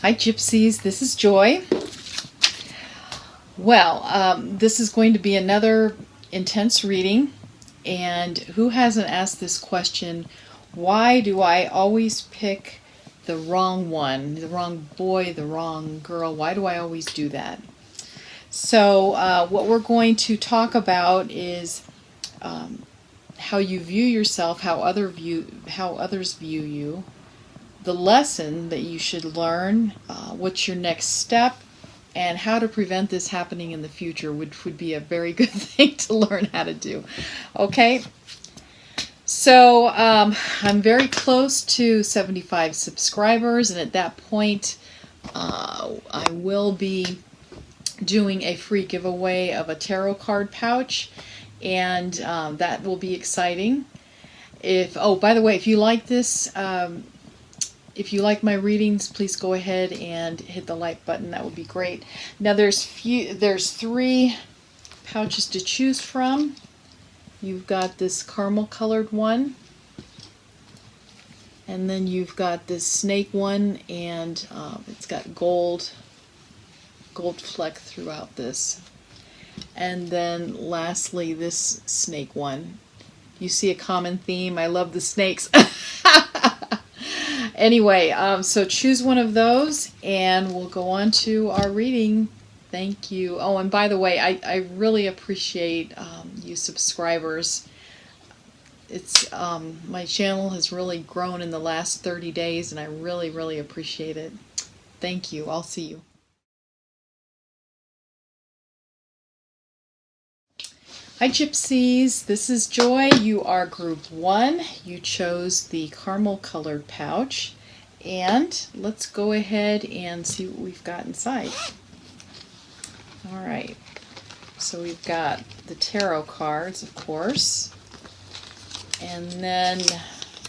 Hi Gypsies, this is Joy. Well, this is going to be another intense reading, and who hasn't asked this question, why do I always pick the wrong one, the wrong boy, the wrong girl? Why do I always do that? So what we're going to talk about is how you view yourself, how others view you, the lesson that you should learn, what's your next step, and how to prevent this happening in the future, which would be a very good thing to learn how to do. Okay? So I'm very close to 75 subscribers, and at that point I will be doing a free giveaway of a tarot card pouch, and that will be exciting. By the way, if you like this, if you like my readings, please go ahead and hit the like button. That would be great. Now there's 3 pouches to choose from. You've got this caramel colored one, and then you've got this snake one, and it's got gold fleck throughout this. And then lastly, this snake one. You see a common theme. I love the snakes. Anyway, so choose one of those and we'll go on to our reading. Thank you. Oh, and by the way, I really appreciate you subscribers. It's my channel has really grown in the last 30 days, and I really, really appreciate it. Thank you. I'll see you. Hi Gypsies, this is Joy. You are group 1. You chose the caramel colored pouch, and let's go ahead and see what we've got inside. Alright, so we've got the tarot cards, of course, and then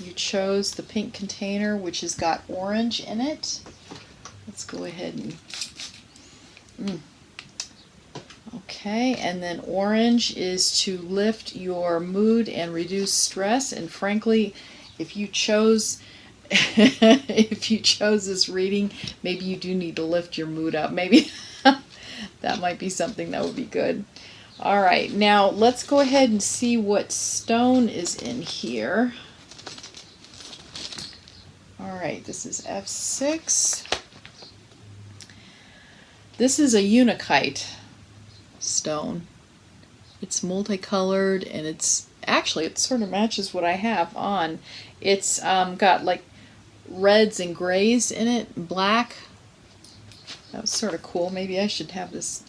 you chose the pink container, which has got orange in it. Let's go ahead and okay, and then orange is to lift your mood and reduce stress. And frankly, if you chose this reading, maybe you do need to lift your mood up. Maybe that might be something that would be good. All right, now let's go ahead and see what stone is in here. All right, this is F6. This is a Unikite Stone. It's multicolored, and it sort of matches what I have on. It's got like reds and grays in it, black. That was sort of cool. Maybe I should have this.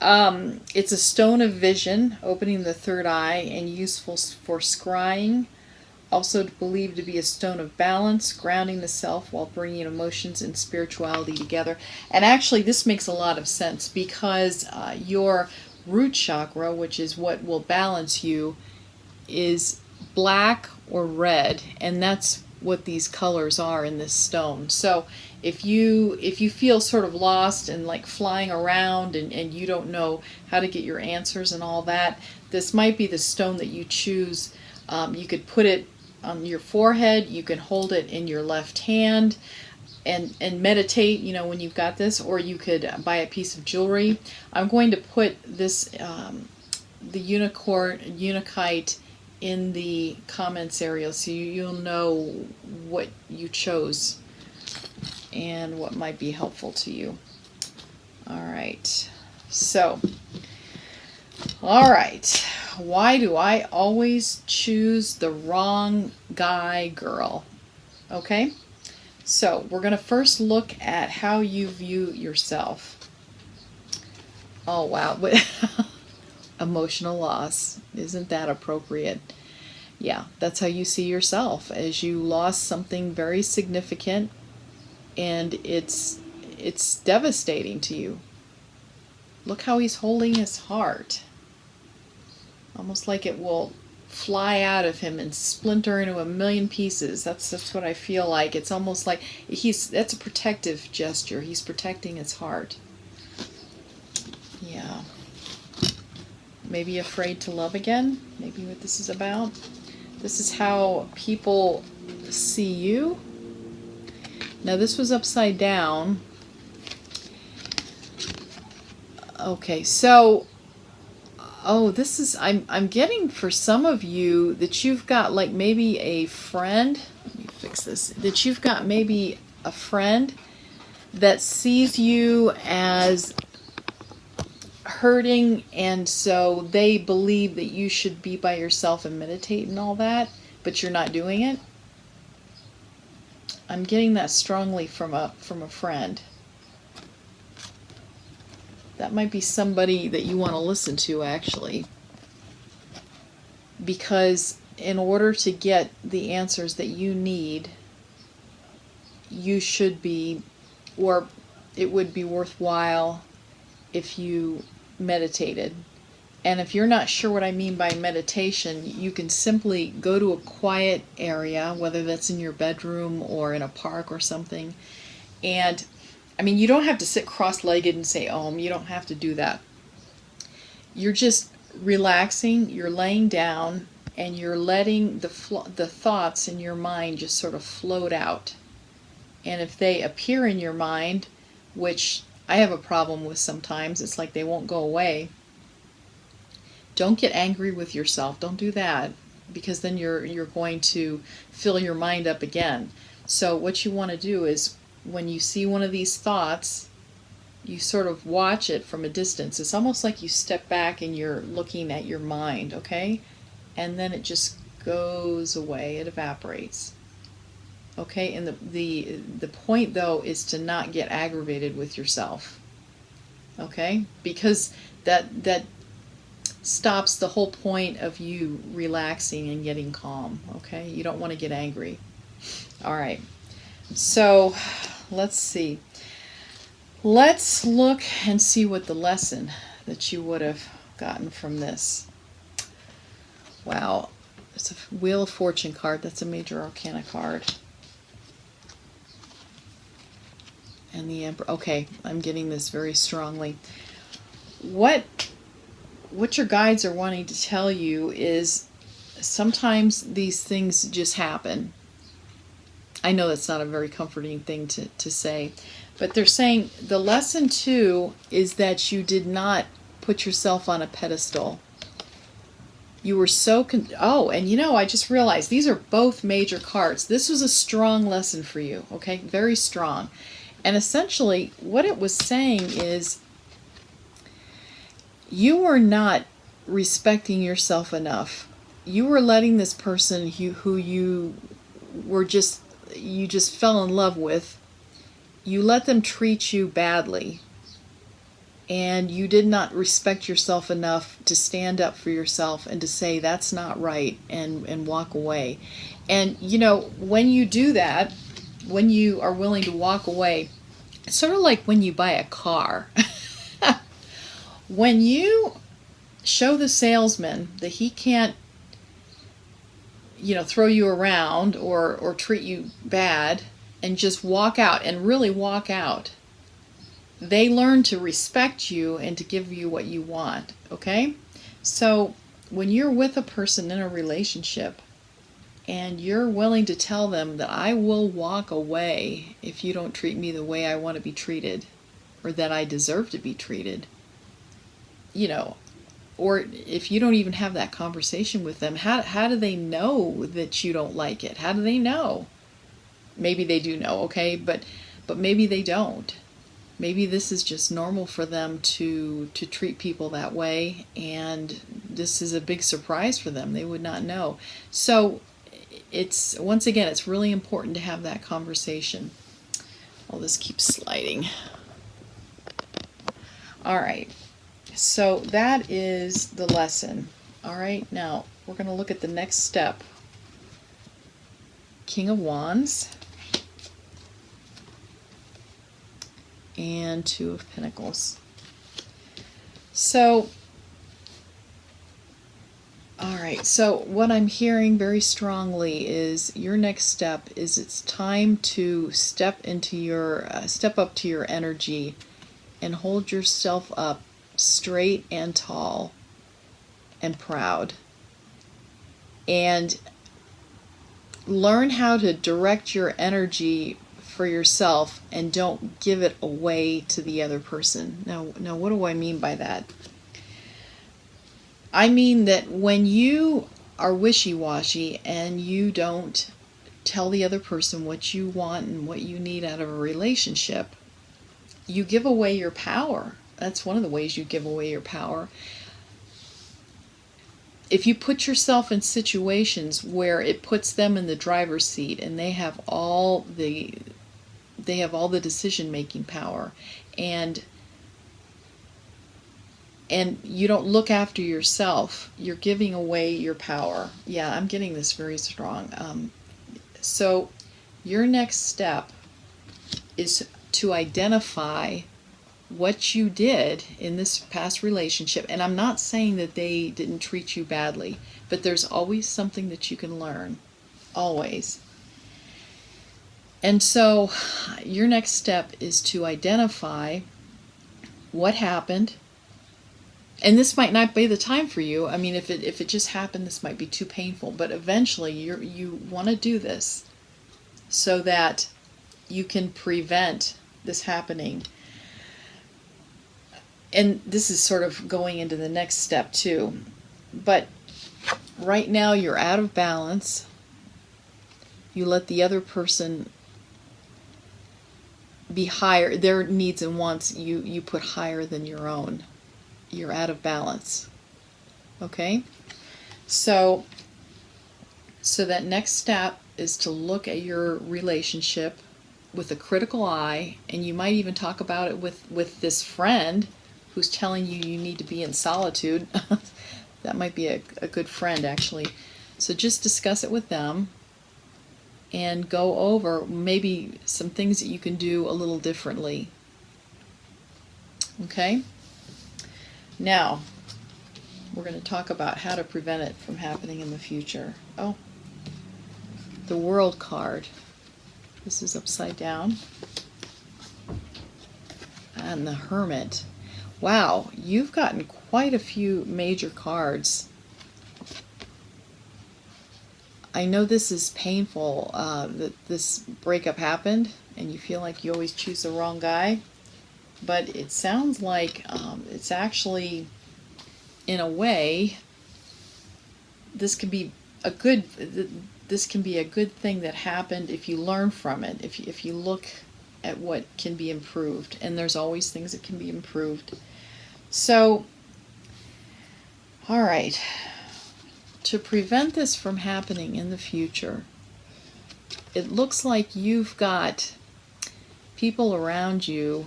It's a stone of vision, opening the third eye, and useful for scrying. Also believed to be a stone of balance, grounding the self while bringing emotions and spirituality together. And actually this makes a lot of sense, because your root chakra, which is what will balance you, is black or red, and that's what these colors are in this stone. So if you feel sort of lost and like flying around, and you don't know how to get your answers and all that, this might be the stone that you choose. You could put it on your forehead, you can hold it in your left hand and meditate, you know, when you've got this, or you could buy a piece of jewelry. I'm going to put this the Unikite in the comments area, so you'll know what you chose and what might be helpful to you. Alright, so alright, why do I always choose the wrong guy, girl? Okay, so we're going to first look at how you view yourself. Oh wow, emotional loss. Isn't that appropriate? Yeah, that's how you see yourself, as you lost something very significant, and it's devastating to you. Look how he's holding his heart. Almost like it will fly out of him and splinter into a million pieces. That's what I feel like. It's almost like that's a protective gesture. He's protecting his heart. Yeah. Maybe afraid to love again. Maybe what this is about. This is how people see you. Now this was upside down. Okay, so this is, I'm getting for some of you that you've got like maybe a friend. Let me fix this. That you've got maybe a friend that sees you as hurting, and so they believe that you should be by yourself and meditate and all that, but you're not doing it. I'm getting that strongly from a friend. That might be somebody that you want to listen to, actually, because in order to get the answers that you need, you should be, or it would be worthwhile if you meditated. And if you're not sure what I mean by meditation, you can simply go to a quiet area, whether that's in your bedroom or in a park or something. And I mean, you don't have to sit cross-legged and say Om. You don't have to do that. You're just relaxing, you're laying down, and you're letting the thoughts in your mind just sort of float out. And if they appear in your mind, which I have a problem with sometimes, it's like they won't go away. Don't get angry with yourself. Don't do that, because then you're going to fill your mind up again. So what you want to do is, when you see one of these thoughts, you sort of watch it from a distance. It's almost like you step back and you're looking at your mind, okay? And then it just goes away. It evaporates. Okay, and the point though is to not get aggravated with yourself. Okay? Because that stops the whole point of you relaxing and getting calm. Okay? You don't want to get angry. All right. So, let's see. Let's look and see what the lesson that you would have gotten from this. Wow. It's a Wheel of Fortune card. That's a Major Arcana card. And the Emperor. Okay, I'm getting this very strongly. What your guides are wanting to tell you is sometimes these things just happen. I know that's not a very comforting thing to say, but they're saying the lesson too is that you did not put yourself on a pedestal. You were so and you know, I just realized these are both major cards. This was a strong lesson for you, okay? Very strong. And essentially what it was saying is you were not respecting yourself enough. You were letting this person who you just fell in love with, you let them treat you badly, and you did not respect yourself enough to stand up for yourself and to say that's not right, and walk away. And you know, when you do that, when you are willing to walk away, it's sort of like when you buy a car. When you show the salesman that he can't, you know, throw you around or treat you bad, and just walk out and really walk out, they learn to respect you and to give you what you want, okay? So when you're with a person in a relationship and you're willing to tell them that I will walk away if you don't treat me the way I want to be treated, or that I deserve to be treated, you know, or if you don't even have that conversation with them, how do they know that you don't like it? How do they know? Maybe they do know, okay, but maybe they don't. Maybe this is just normal for them to treat people that way, and this is a big surprise for them. They would not know. So it's, once again, it's really important to have that conversation. Well, this keeps sliding. All right. So that is the lesson. All right, now we're going to look at the next step. King of Wands and Two of Pentacles. So, all right, so what I'm hearing very strongly is your next step is it's time to step up to your energy and hold yourself up straight and tall and proud, and learn how to direct your energy for yourself and don't give it away to the other person. Now, what do I mean by that? I mean that when you are wishy-washy and you don't tell the other person what you want and what you need out of a relationship, you give away your power. That's one of the ways you give away your power. If you put yourself in situations where it puts them in the driver's seat and they have all the decision-making power, and you don't look after yourself, you're giving away your power. Yeah, I'm getting this very strong. So your next step is to identify what you did in this past relationship. And I'm not saying that they didn't treat you badly, but there's always something that you can learn. Always. And so your next step is to identify what happened. And this might not be the time for you. I mean, if it just happened, this might be too painful. But eventually you want to do this so that you can prevent this happening. And this is sort of going into the next step too. But right now you're out of balance. You let the other person be higher. Their needs and wants you put higher than your own. You're out of balance. Okay? So that next step is to look at your relationship with a critical eye, and you might even talk about it with this friend who's telling you you need to be in solitude. That might be a good friend, actually. So just discuss it with them and go over maybe some things that you can do a little differently. Okay? Now, we're going to talk about how to prevent it from happening in the future. Oh, the World card. This is upside down. And the Hermit. Wow, you've gotten quite a few major cards. I know this is painful, that this breakup happened, and you feel like you always choose the wrong guy. But it sounds like it's actually, in a way, this can be a good thing that happened if you learn from it. If you look at what can be improved, and there's always things that can be improved. So, all right, to prevent this from happening in the future, it looks like you've got people around you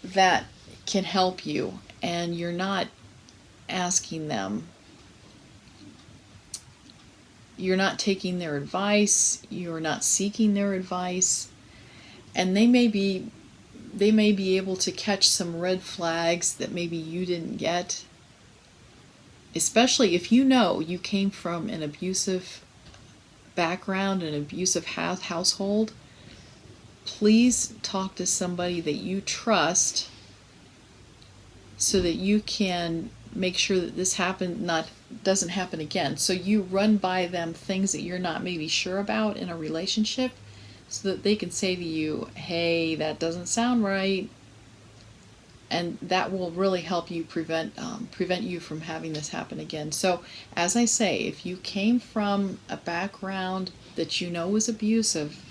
that can help you, and you're not asking them. You're not taking their advice, you're not seeking their advice, and they may be able to catch some red flags that maybe you didn't get. Especially if you know you came from an abusive background, an abusive household, please talk to somebody that you trust so that you can make sure that this doesn't happen again. So you run by them things that you're not maybe sure about in a relationship, so that they can say to you, hey, that doesn't sound right. And that will really help you prevent you from having this happen again. So, as I say, if you came from a background that you know was abusive,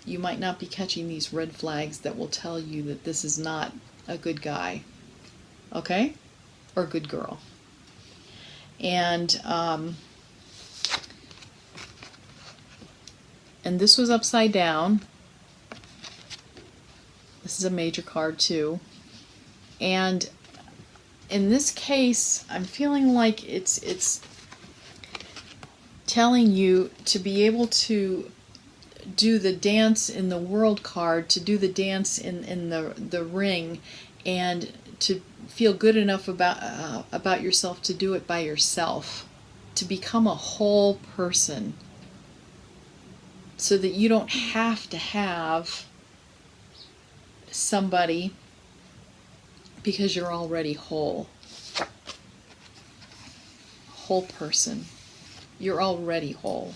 you might not be catching these red flags that will tell you that this is not a good guy, okay? Or a good girl. And this was upside down. This is a major card too. And in this case, I'm feeling like it's telling you to be able to do the dance in the World card, to do the dance in the ring, and to feel good enough about yourself to do it by yourself, to become a whole person, so that you don't have to have somebody, because you're already whole. Whole person. You're already whole.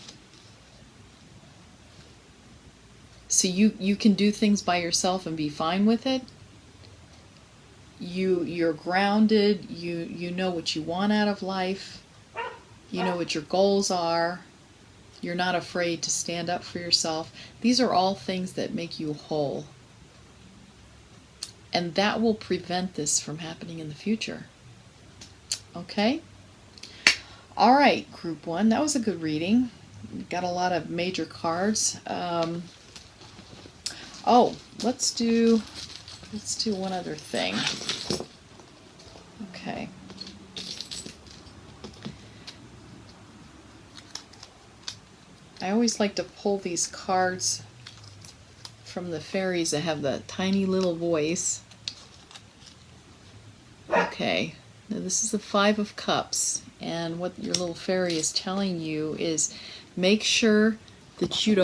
So you can do things by yourself and be fine with it. You're grounded. You know what you want out of life. You know what your goals are. You're not afraid to stand up for yourself. These are all things that make you whole. And that will prevent this from happening in the future. Okay? All right, Group 1. That was a good reading. Got a lot of major cards. Let's do one other thing. Okay. I always like to pull these cards from the fairies that have the tiny little voice. Okay, now this is the 5 of Cups, and what your little fairy is telling you is make sure that you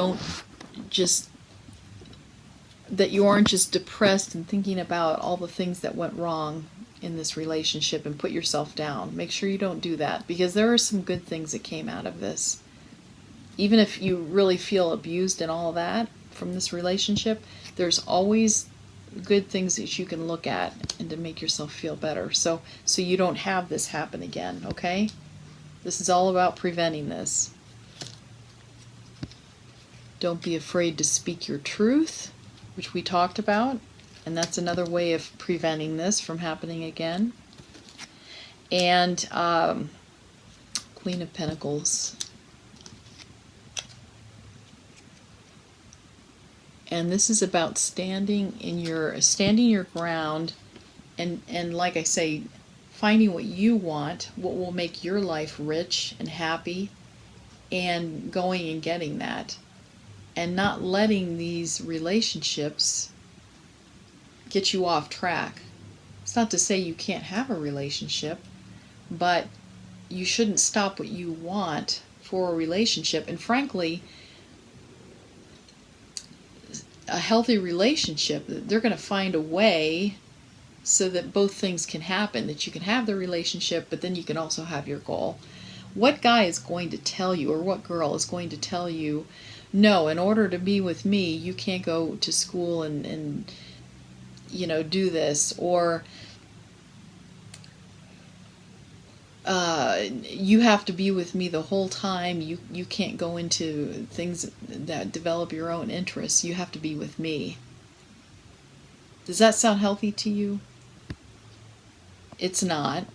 aren't just depressed and thinking about all the things that went wrong in this relationship and put yourself down. Make sure you don't do that, because there are some good things that came out of this. Even if you really feel abused and all that from this relationship, there's always good things that you can look at and to make yourself feel better. So you don't have this happen again, okay? This is all about preventing this. Don't be afraid to speak your truth, which we talked about, and that's another way of preventing this from happening again. And Queen of Pentacles. And this is about standing your ground, and like I say, finding what you want, what will make your life rich and happy, and going and getting that, and not letting these relationships get you off track. It's not to say you can't have a relationship, but you shouldn't stop what you want for a relationship. And frankly, a healthy relationship, they're going to find a way so that both things can happen, that you can have the relationship, but then you can also have your goal. What guy is going to tell you, or what girl is going to tell you, no, in order to be with me, you can't go to school and do this, or you have to be with me the whole time. You can't go into things that develop your own interests. You have to be with me. Does that sound healthy to you? It's not.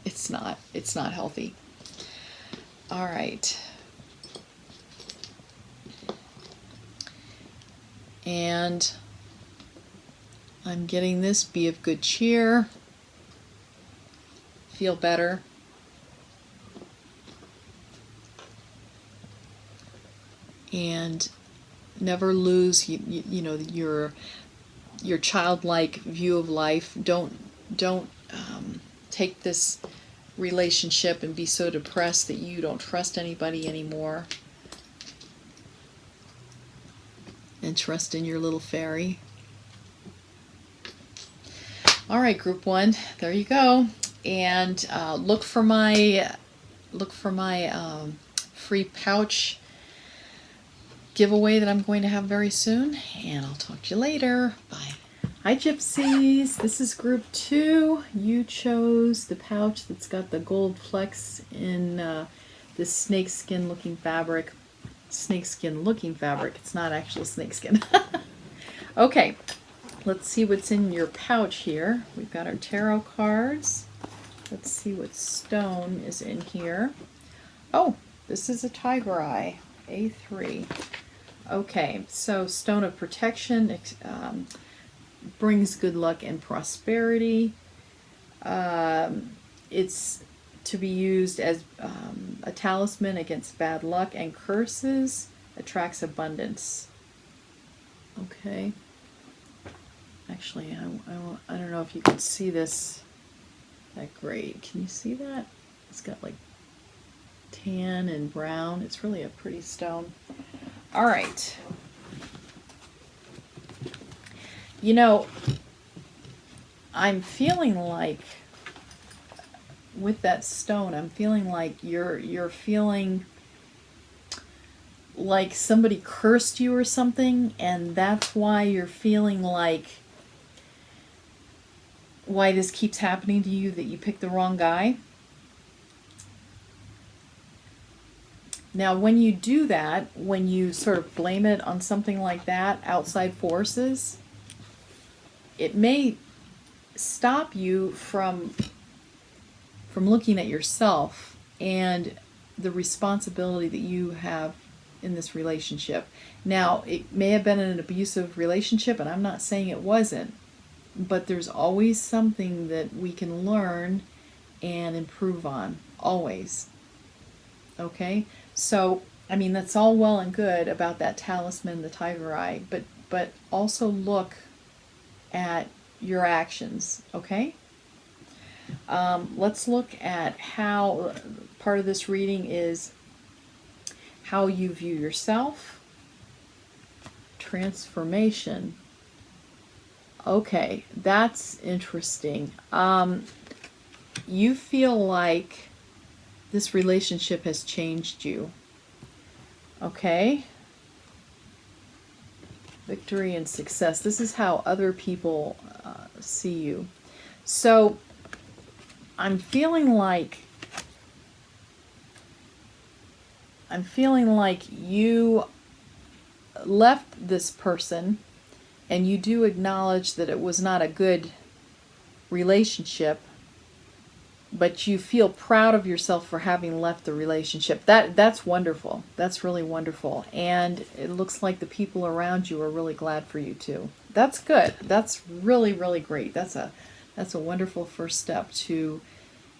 It's not. It's not healthy. All right. And I'm getting this: be of good cheer. Feel better. And never lose your childlike view of life. Don't take this relationship and be so depressed that you don't trust anybody anymore. And trust in your little fairy. All right, Group 1, there you go. And look for my free pouch giveaway that I'm going to have very soon. And I'll talk to you later. Bye. Hi, Gypsies. This is Group 2. You chose the pouch that's got the gold flecks in this snakeskin looking fabric. Snakeskin looking fabric. It's not actual snakeskin. Okay, let's see what's in your pouch here. We've got our tarot cards. Let's see what stone is in here. Oh, this is a tiger eye, A3. Okay, so stone of protection, brings good luck and prosperity. It's to be used as a talisman against bad luck and curses, attracts abundance. Okay. Actually, I don't know if you can see this that great. Can you see that? It's got like tan and brown. It's really a pretty stone. All right. I'm feeling like with that stone, I'm feeling like you're feeling like somebody cursed you or something, and that's why you're feeling like why this keeps happening to you, that you picked the wrong guy. Now, when you do that, when you sort of blame it on something like that, outside forces, it may stop you from looking at yourself and the responsibility that you have in this relationship. Now, it may have been an abusive relationship, and I'm not saying it wasn't, but there's always something that we can learn and improve on, always. Okay? So, I mean, that's all well and good about that talisman, the tiger eye, but also look at your actions, okay? Let's look at how part of this reading is how you view yourself. Transformation. Okay, that's interesting. You feel like this relationship has changed you. Okay? Victory and success. This is how other people see you. So, I'm feeling like you left this person, and you do acknowledge that it was not a good relationship, but you feel proud of yourself for having left the relationship. That's wonderful. That's really wonderful. And it looks like the people around you are really glad for you too. That's good. That's really, really great. That's a wonderful first step, to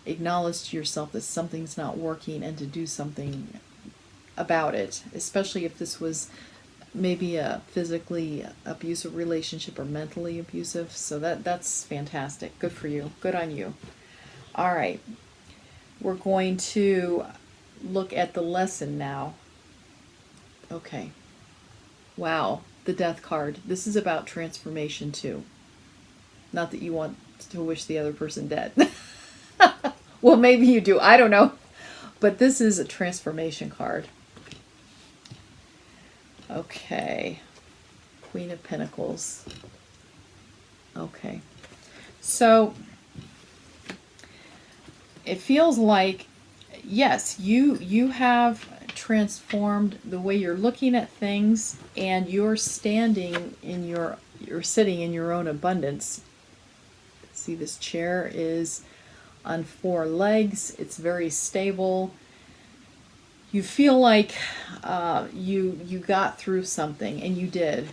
acknowledge to yourself that something's not working and to do something about it, especially if this was maybe a physically abusive relationship or mentally abusive. So that's fantastic. Good for you. Good on you. All right. We're going to look at the lesson now. Okay. Wow. The Death card. This is about transformation too. Not that you want to wish the other person dead. Well, maybe you do. I don't know. But this is a transformation card. Okay. Queen of Pentacles. Okay. So, it feels like, yes, you have transformed the way you're looking at things, and you're sitting in your own abundance. See, this chair is on 4 legs. It's very stable. You feel like you got through something, and you did.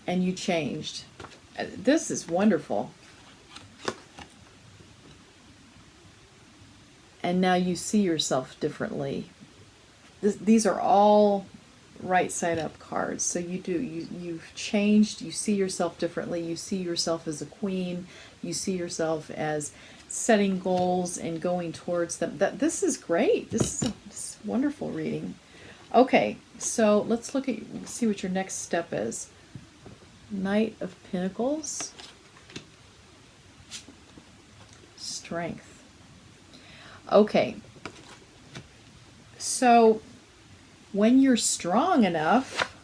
And you changed. This is wonderful. And now you see yourself differently. These are all right side up cards. So you've changed. You see yourself differently. You see yourself as a queen. You see yourself as setting goals and going towards them. This is great. This is a wonderful reading. Okay, so let's see what your next step is. Knight of Pentacles. Strength. Okay, so when you're strong enough,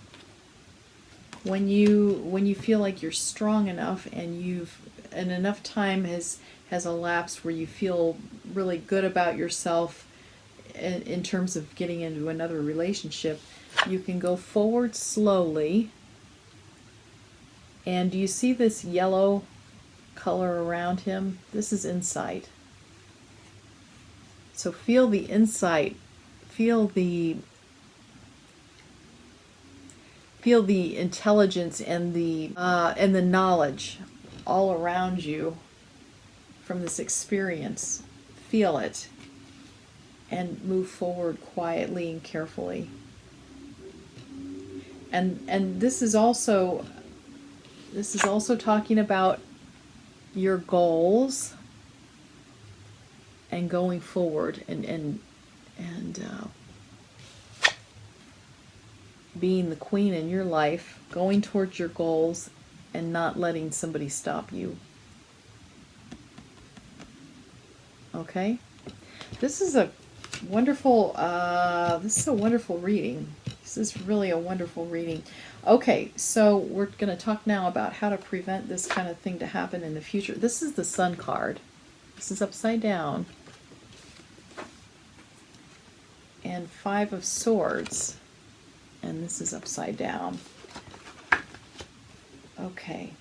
when you feel like you're strong enough, and enough time has elapsed where you feel really good about yourself in terms of getting into another relationship, you can go forward slowly. And do you see this yellow color around him? This is insight. So feel the insight, feel the intelligence and the knowledge all around you from this experience. Feel it, and move forward quietly and carefully. And this is also talking about your goals. And going forward, and being the queen in your life, going towards your goals, and not letting somebody stop you. Okay? This is a Wonderful. This is a wonderful reading. This is really a wonderful reading. Okay, so we're going to talk now about how to prevent this kind of thing to happen in the future. This is the Sun card. This is upside down. And 5 of Swords. And this is upside down. Okay.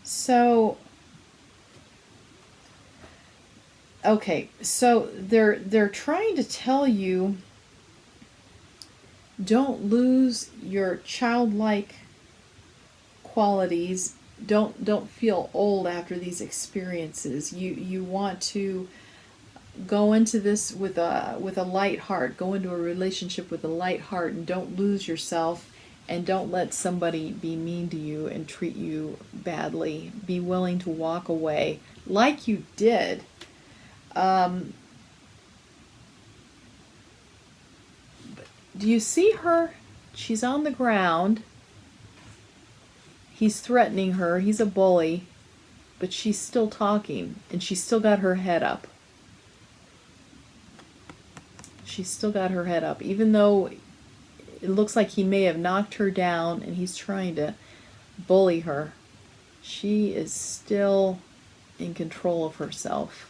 So they're trying to tell you, don't lose your childlike qualities. Don't feel old after these experiences. You want to go into this with a light heart. Go into a relationship with a light heart, and don't lose yourself, and don't let somebody be mean to you and treat you badly. Be willing to walk away like you did. Do you see her? She's on the ground. He's threatening her. He's a bully. But she's still talking. And she's still got her head up. She's still got her head up. Even though it looks like he may have knocked her down and he's trying to bully her, she is still in control of herself.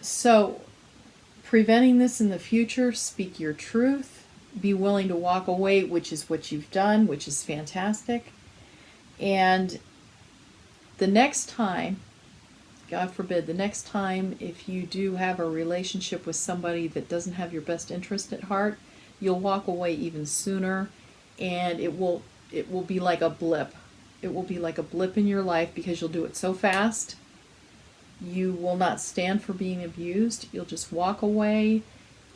So, preventing this in the future, speak your truth, be willing to walk away, which is what you've done, which is fantastic. And the next time, God forbid, the next time if you do have a relationship with somebody that doesn't have your best interest at heart, you'll walk away even sooner, and it will be like a blip. It will be like a blip in your life because you'll do it so fast. You will not stand for being abused. You'll just walk away,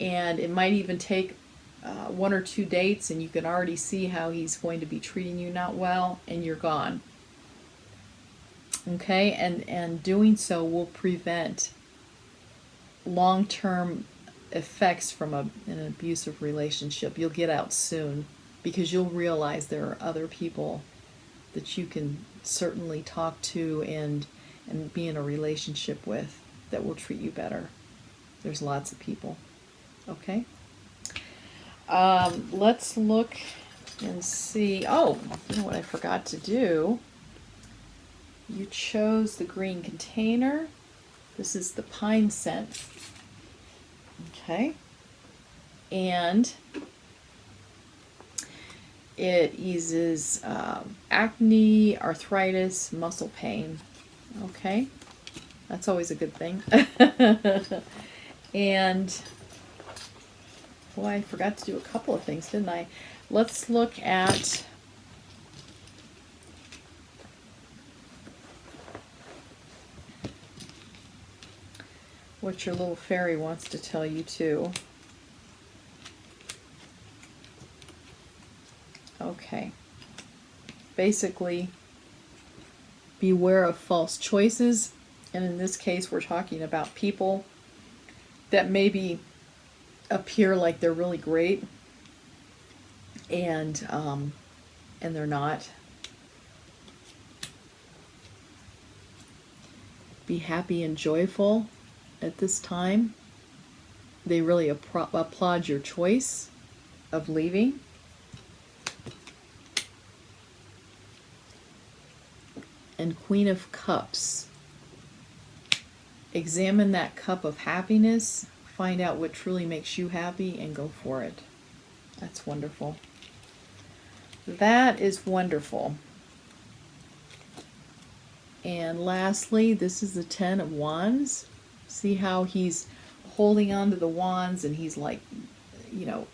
and it might even take 1 or 2 dates, and you can already see how he's going to be treating you not well, and you're gone. Okay, and doing so will prevent long-term effects from an abusive relationship. You'll get out soon because you'll realize there are other people that you can certainly talk to and be in a relationship with that will treat you better. There's lots of people. Okay? Let's look and see. Oh, you know what I forgot to do? You chose the green container. This is the pine scent. Okay? And it eases acne, arthritis, muscle pain. Okay, that's always a good thing. And, boy, I forgot to do a couple of things, didn't I? Let's look at what your little fairy wants to tell you, too. Okay. Basically, beware of false choices, and in this case we're talking about people that maybe appear like they're really great and they're not. Be happy and joyful at this time. They really applaud your choice of leaving. And Queen of Cups. Examine that cup of happiness, find out what truly makes you happy, and go for it. That's wonderful. That is wonderful. And lastly, this is the 10 of Wands. See how he's holding on to the wands and he's like,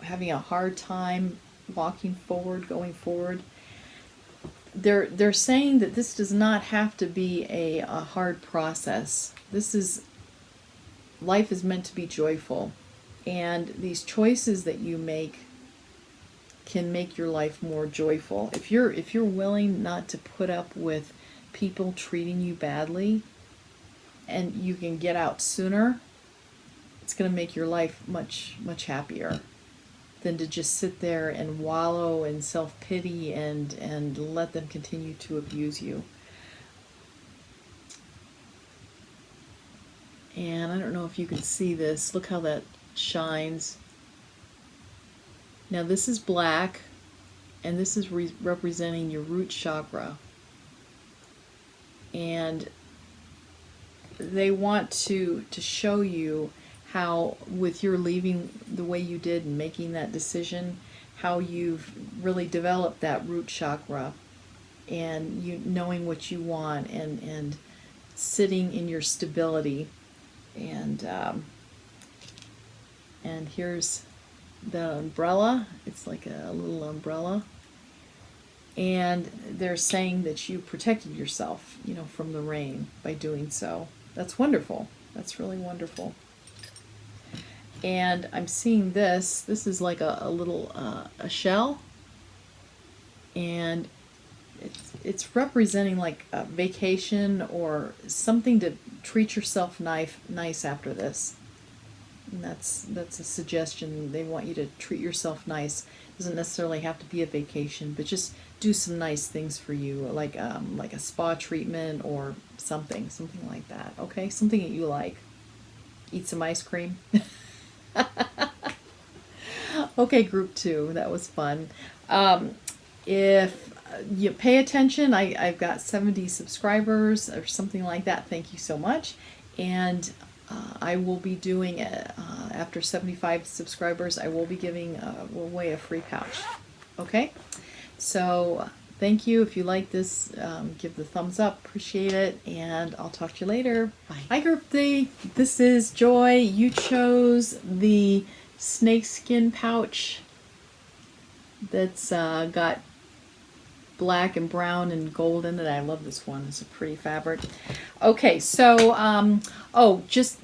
having a hard time walking forward, going forward. They're saying that this does not have to be a hard process. Life is meant to be joyful, and these choices that you make can make your life more joyful. If you're willing not to put up with people treating you badly, and you can get out sooner, it's going to make your life much, much happier than to just sit there and wallow in self-pity and let them continue to abuse you. And I don't know if you can see this. Look how that shines. Now this is black, and this is representing your root chakra. And they want to show you how, with your leaving the way you did and making that decision, how you've really developed that root chakra, and you knowing what you want, and sitting in your stability. And here's the umbrella. It's like a little umbrella. And they're saying that you protected yourself, you know, from the rain by doing so. That's wonderful. That's really wonderful. And I'm seeing this. This is like a little a shell, and it's representing like a vacation or something to treat yourself nice after this. And that's a suggestion. They want you to treat yourself nice. Doesn't necessarily have to be a vacation, but just do some nice things for you, like a spa treatment or something like that. Okay, something that you like. Eat some ice cream. Okay, group 2, that was fun. If you pay attention, I've got 70 subscribers or something like that. Thank you so much. And I will be doing, after 75 subscribers, I will be giving away a free pouch. Okay? So thank you. If you like this, give the thumbs up. Appreciate it. And I'll talk to you later. Bye. Hi, Group 3. This is Joy. You chose the snakeskin pouch that's got black and brown and gold in it. I love this one. It's a pretty fabric. Okay, so just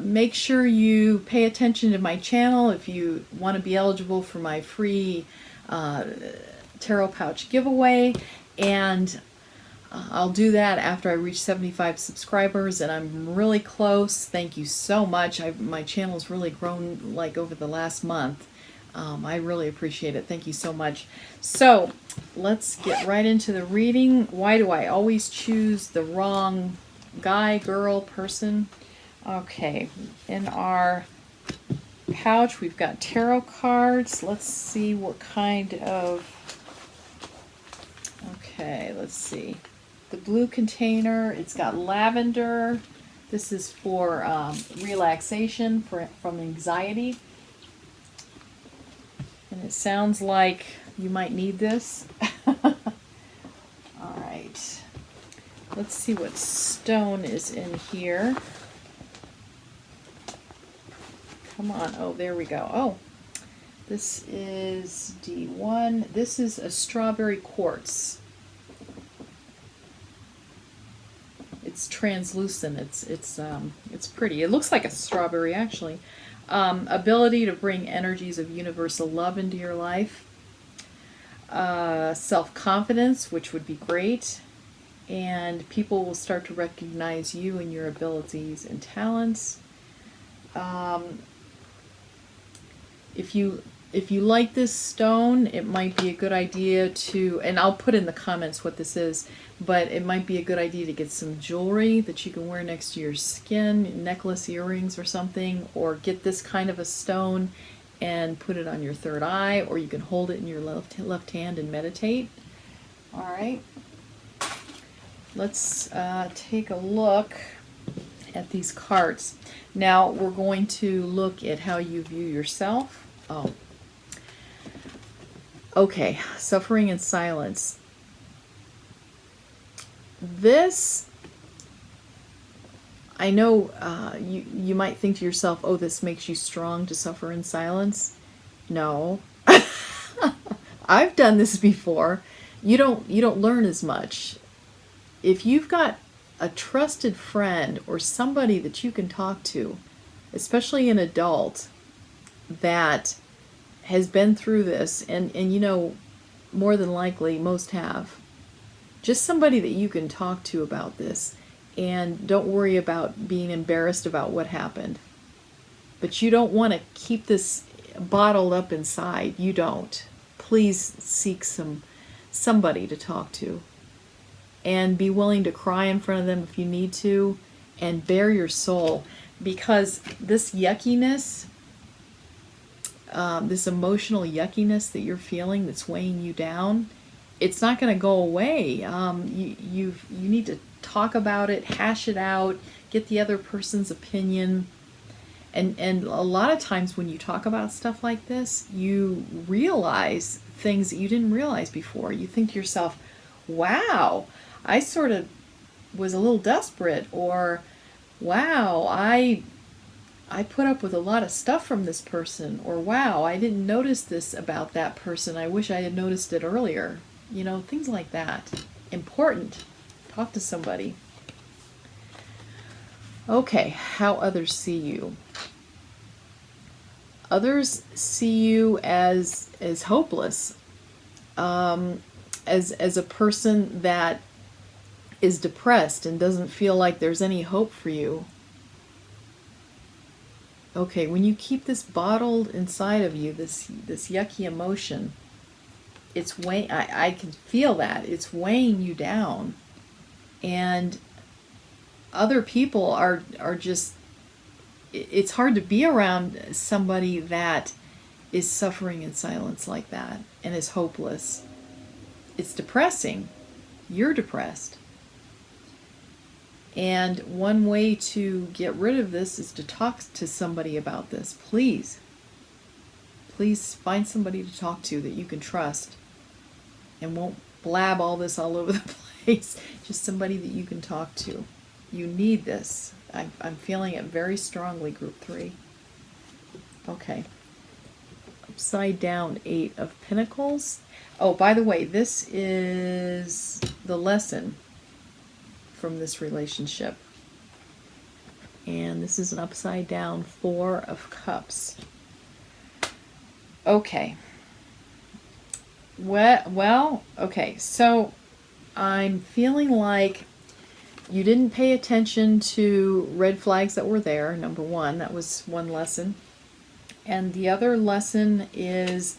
make sure you pay attention to my channel if you want to be eligible for my free tarot pouch giveaway, and I'll do that after I reach 75 subscribers, and I'm really close. Thank you so much. My channel's really grown like over the last month. I really appreciate it. Thank you so much. So let's get right into the reading. Why do I always choose the wrong guy, girl, person? Okay, in our pouch we've got tarot cards. Let's see what kind of... Okay, let's see. The blue container, it's got lavender. This is for relaxation from anxiety. And it sounds like you might need this. All right. Let's see what stone is in here. Come on. Oh, there we go. Oh, this is D1. This is a strawberry quartz. It's translucent. It's pretty. It looks like a strawberry, actually. Ability to bring energies of universal love into your life. Self-confidence, which would be great. And people will start to recognize you and your abilities and talents. If you like this stone, it might be a good idea to, and I'll put in the comments what this is, but it might be a good idea to get some jewelry that you can wear next to your skin, necklace, earrings or something, or get this kind of a stone and put it on your third eye, or you can hold it in your left hand and meditate. All right. Let's take a look at these cards. Now we're going to look at how you view yourself. Oh. Okay, suffering in silence. This, I know you might think to yourself, oh, this makes you strong to suffer in silence. No. I've done this before. You don't learn as much. If you've got a trusted friend or somebody that you can talk to, especially an adult that has been through this, and you know, more than likely most have, just somebody that you can talk to about this, and don't worry about being embarrassed about what happened. But you don't want to keep this bottled up inside. You don't. Please seek somebody to talk to, and be willing to cry in front of them if you need to, and bare your soul, because this yuckiness, this emotional yuckiness that you're feeling that's weighing you down, it's not going to go away. You need to talk about it, hash it out, get the other person's opinion. And a lot of times when you talk about stuff like this, you realize things that you didn't realize before. You think to yourself, wow, I sort of was a little desperate, or wow, I put up with a lot of stuff from this person, or wow, I didn't notice this about that person. I wish I had noticed it earlier. You know, things like that. Important. Talk to somebody. Okay, how others see you. Others see you as hopeless, as a person that is depressed and doesn't feel like there's any hope for you. Okay, when you keep this bottled inside of you, this yucky emotion, it's weighing. I can feel that it's weighing you down, and other people are just. It's hard to be around somebody that is suffering in silence like that and is hopeless. It's depressing. You're depressed. And one way to get rid of this is to talk to somebody about this. Please find somebody to talk to that you can trust and won't blab all this all over the place. Just somebody that you can talk to. You need this. I'm feeling it very strongly, group 3. Okay. Upside down, 8 of Pentacles. Oh, by the way, this is the lesson from this relationship. And this is an upside down 4 of Cups. Okay. Well, okay. So I'm feeling like you didn't pay attention to red flags that were there, number 1. That was one lesson. And the other lesson is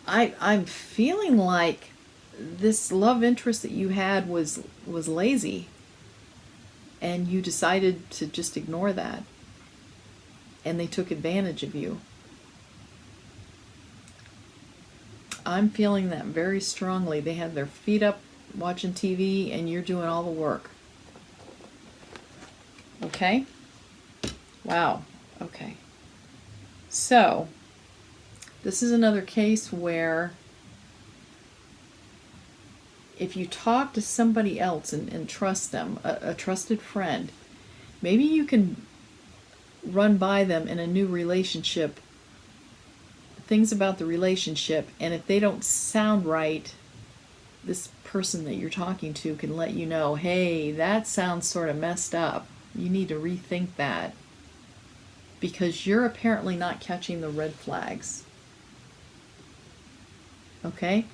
I'm feeling like this love interest that you had was lazy. And you decided to just ignore that. And they took advantage of you. I'm feeling that very strongly. They had their feet up watching TV and you're doing all the work. Okay? Wow. Okay. So, this is another case where if you talk to somebody else and trust them, a trusted friend, maybe you can run by them in a new relationship, things about the relationship, and if they don't sound right, this person that you're talking to can let you know, hey, that sounds sort of messed up. You need to rethink that. Because you're apparently not catching the red flags. Okay?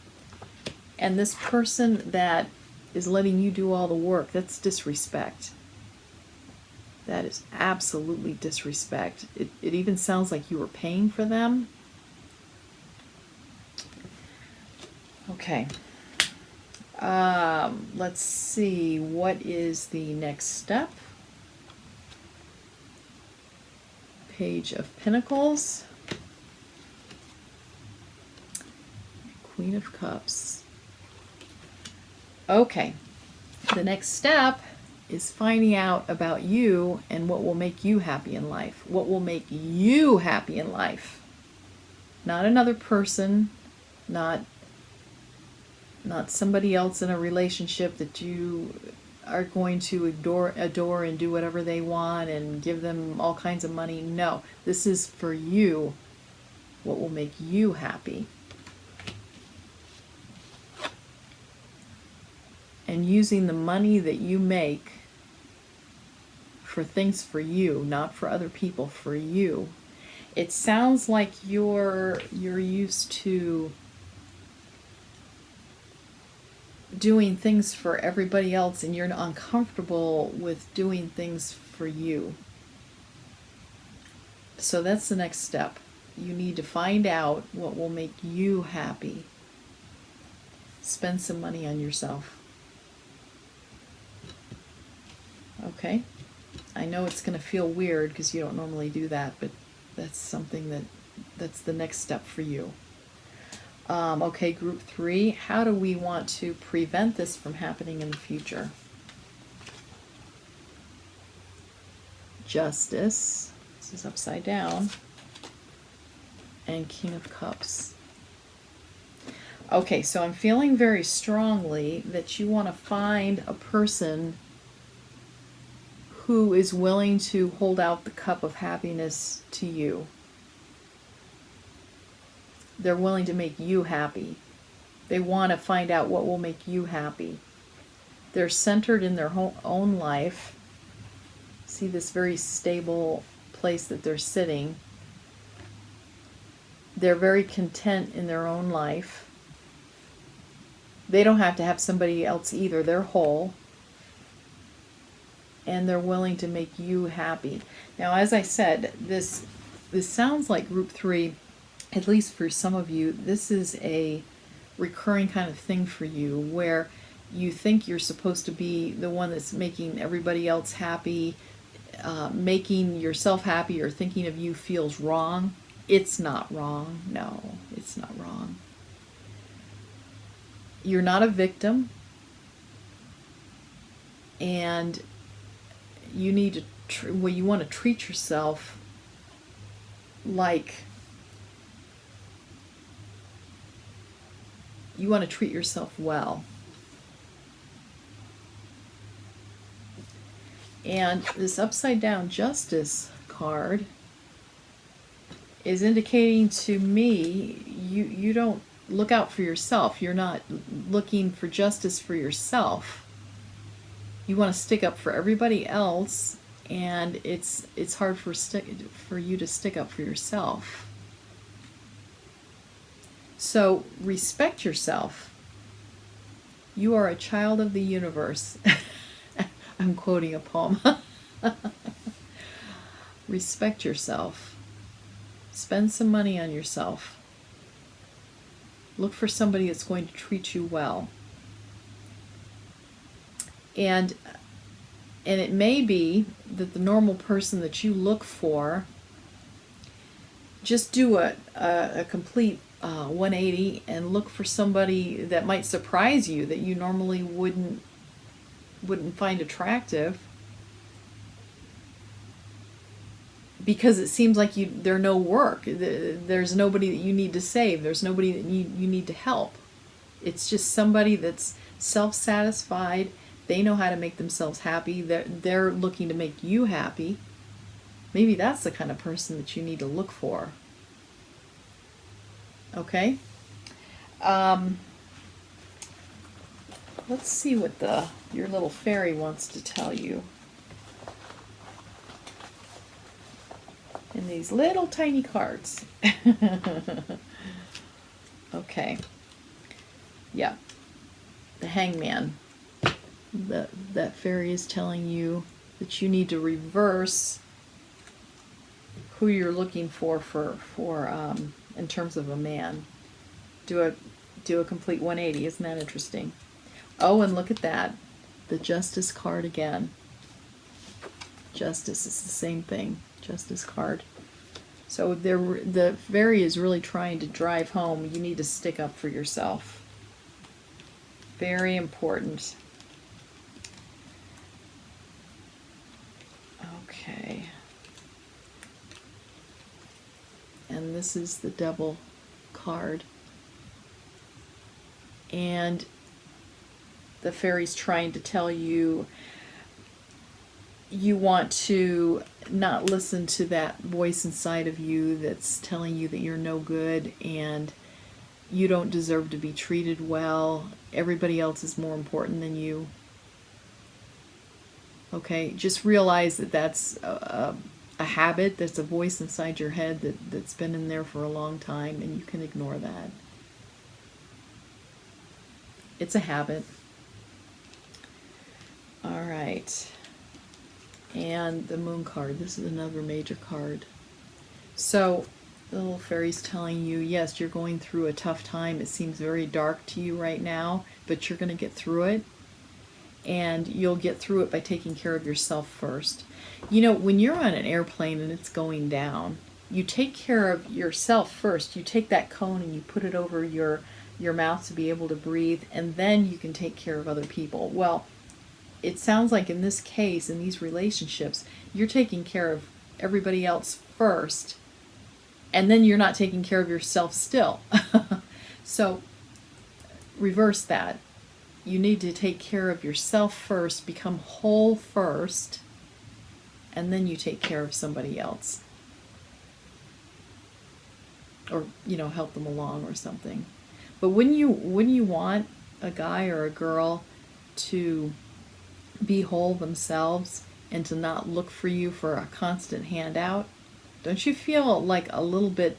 And this person that is letting you do all the work, that's disrespect. That is absolutely disrespect. It even sounds like you were paying for them. Okay. Let's see. What is the next step? Page of Pentacles. Queen of Cups. Okay. The next step is finding out about you and what will make you happy in life. What will make you happy in life. Not another person, not somebody else in a relationship that you are going to adore and do whatever they want and give them all kinds of money. No, this is for you. What will make you happy. And using the money that you make for things for you, not for other people, for you. It sounds like you're used to doing things for everybody else and you're uncomfortable with doing things for you. So that's the next step. You need to find out what will make you happy. Spend some money on yourself. Okay. I know it's going to feel weird because you don't normally do that, but that's something that's the next step for you. Okay, group 3, how do we want to prevent this from happening in the future? Justice, this is upside down, and King of Cups. Okay, so I'm feeling very strongly that you want to find a person who is willing to hold out the cup of happiness to you. They're willing to make you happy. They want to find out what will make you happy. They're centered in their own life. See this very stable place that they're sitting. They're very content in their own life. They don't have to have somebody else either. They're whole. And they're willing to make you happy. Now, as I said, this sounds like group 3, at least for some of you. This is a recurring kind of thing for you where you think you're supposed to be the one that's making everybody else happy. Making yourself happy or thinking of you feels wrong. It's not wrong. No, it's not wrong. You're not a victim. And you need to, you want to treat yourself like, you want to treat yourself well. And this upside down Justice card is indicating to me you don't look out for yourself. You're not looking for justice for yourself. You want to stick up for everybody else, and it's hard for you to stick up for yourself. So respect yourself. You are a child of the universe. I'm quoting a poem. Respect yourself. Spend some money on yourself. Look for somebody that's going to treat you well. And it may be that the normal person that you look for, just do a complete 180 and look for somebody that might surprise you that you normally wouldn't find attractive, because it seems like they're no work. There's nobody that you need to save. There's nobody that you need to help. It's just somebody that's self-satisfied. They know how to make themselves happy. They're looking to make you happy. Maybe that's the kind of person that you need to look for. Okay? Let's see what your little fairy wants to tell you. In these little tiny cards. Okay. Yeah. The Hangman. That fairy is telling you that you need to reverse who you're looking for in terms of a man. Do a complete 180. Isn't that interesting? Oh, and look at that. The Justice card again. Justice is the same thing. Justice card. So the fairy is really trying to drive home. You need to stick up for yourself. Very important. Okay. And this is the Devil card. And the fairy's trying to tell you you want to not listen to that voice inside of you that's telling you that you're no good and you don't deserve to be treated well. Everybody else is more important than you. Okay, just realize that that's a habit, that's a voice inside your head that's been in there for a long time, and you can ignore that. It's a habit. All right. And the Moon card. This is another major card. So the little fairy's telling you, yes, you're going through a tough time. It seems very dark to you right now, but you're going to get through it. and you'll get through it by taking care of yourself first. You know, when you're on an airplane and it's going down, you take care of yourself first. You take that cone and you put it over your mouth to be able to breathe, and then you can take care of other people. Well, it sounds like in this case, in these relationships, you're taking care of everybody else first, and then you're not taking care of yourself still. So reverse that. You need to take care of yourself first, become whole first, and then you take care of somebody else. Or, you know, help them along or something. But wouldn't you want a guy or a girl to be whole themselves and to not look for you for a constant handout? Don't you feel like a little bit,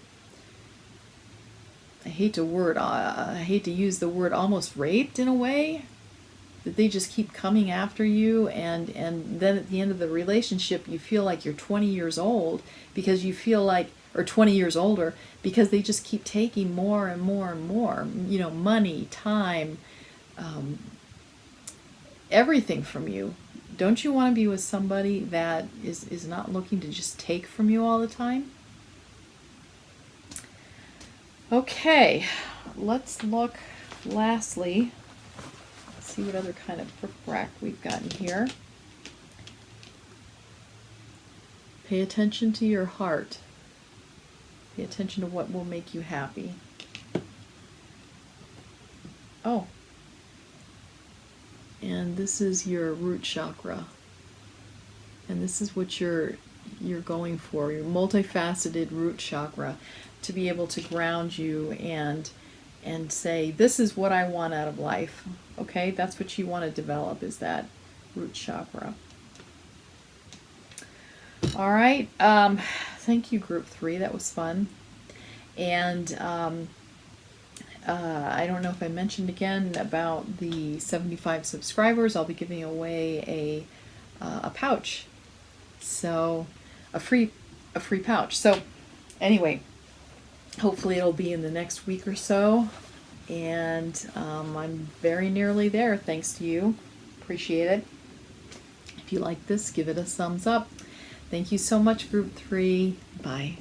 I hate to use the word, almost raped in a way? That they just keep coming after you, and then at the end of the relationship you feel like you're 20 years old because you feel like, or 20 years older, because they just keep taking more and more and more, you know, money, time, everything from you. Don't you want to be with somebody that is not looking to just take from you all the time? Okay, let's look lastly, see what other kind of bric-a-brac we've got in here. Pay attention to your heart. Pay attention to what will make you happy. Oh, and this is your root chakra. And this is what you're going for, your multifaceted root chakra, to be able to ground you and say, this is what I want out of life. Okay, that's what you want to develop, is that root chakra. All right, thank you, group 3. That was fun. And I don't know if I mentioned again about the 75 subscribers. I'll be giving away a pouch, so a free pouch. So anyway, hopefully it'll be in the next week or so, and I'm very nearly there, thanks to you. Appreciate it. If you like this, give it a thumbs up. Thank you so much, group 3. Bye.